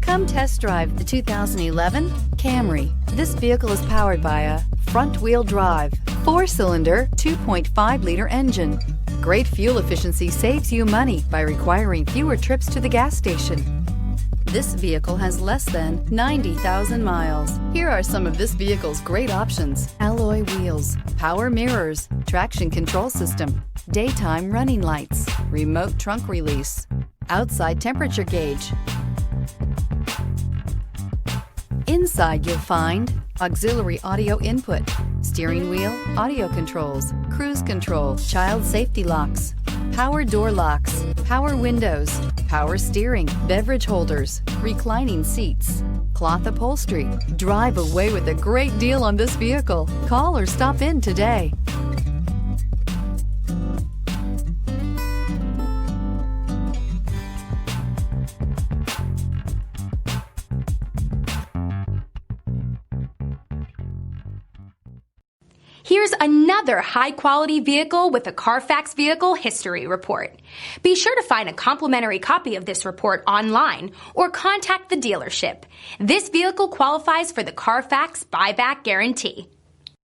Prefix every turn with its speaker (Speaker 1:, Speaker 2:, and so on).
Speaker 1: Come test drive the 2011 Camry. This vehicle is powered by a front-wheel drive, 4-cylinder, 2.5-liter engine. Great fuel efficiency saves you money by requiring fewer trips to the gas station. This vehicle has less than 90,000 miles. Here are some of this vehicle's great options: alloy wheels, power mirrors, traction control system, daytime running lights, remote trunk release, outside temperature gauge. Inside you'll find auxiliary audio input, steering wheel audio controls, cruise control, child safety locks, power door locks, power windows, power steering, beverage holders, reclining seats, cloth upholstery. Drive away with a great deal on this vehicle. Call or stop in today.
Speaker 2: Here's another high-quality vehicle with a Carfax Vehicle History Report. Be sure to find a complimentary copy of this report online or contact the dealership. This vehicle qualifies for the Carfax Buyback Guarantee.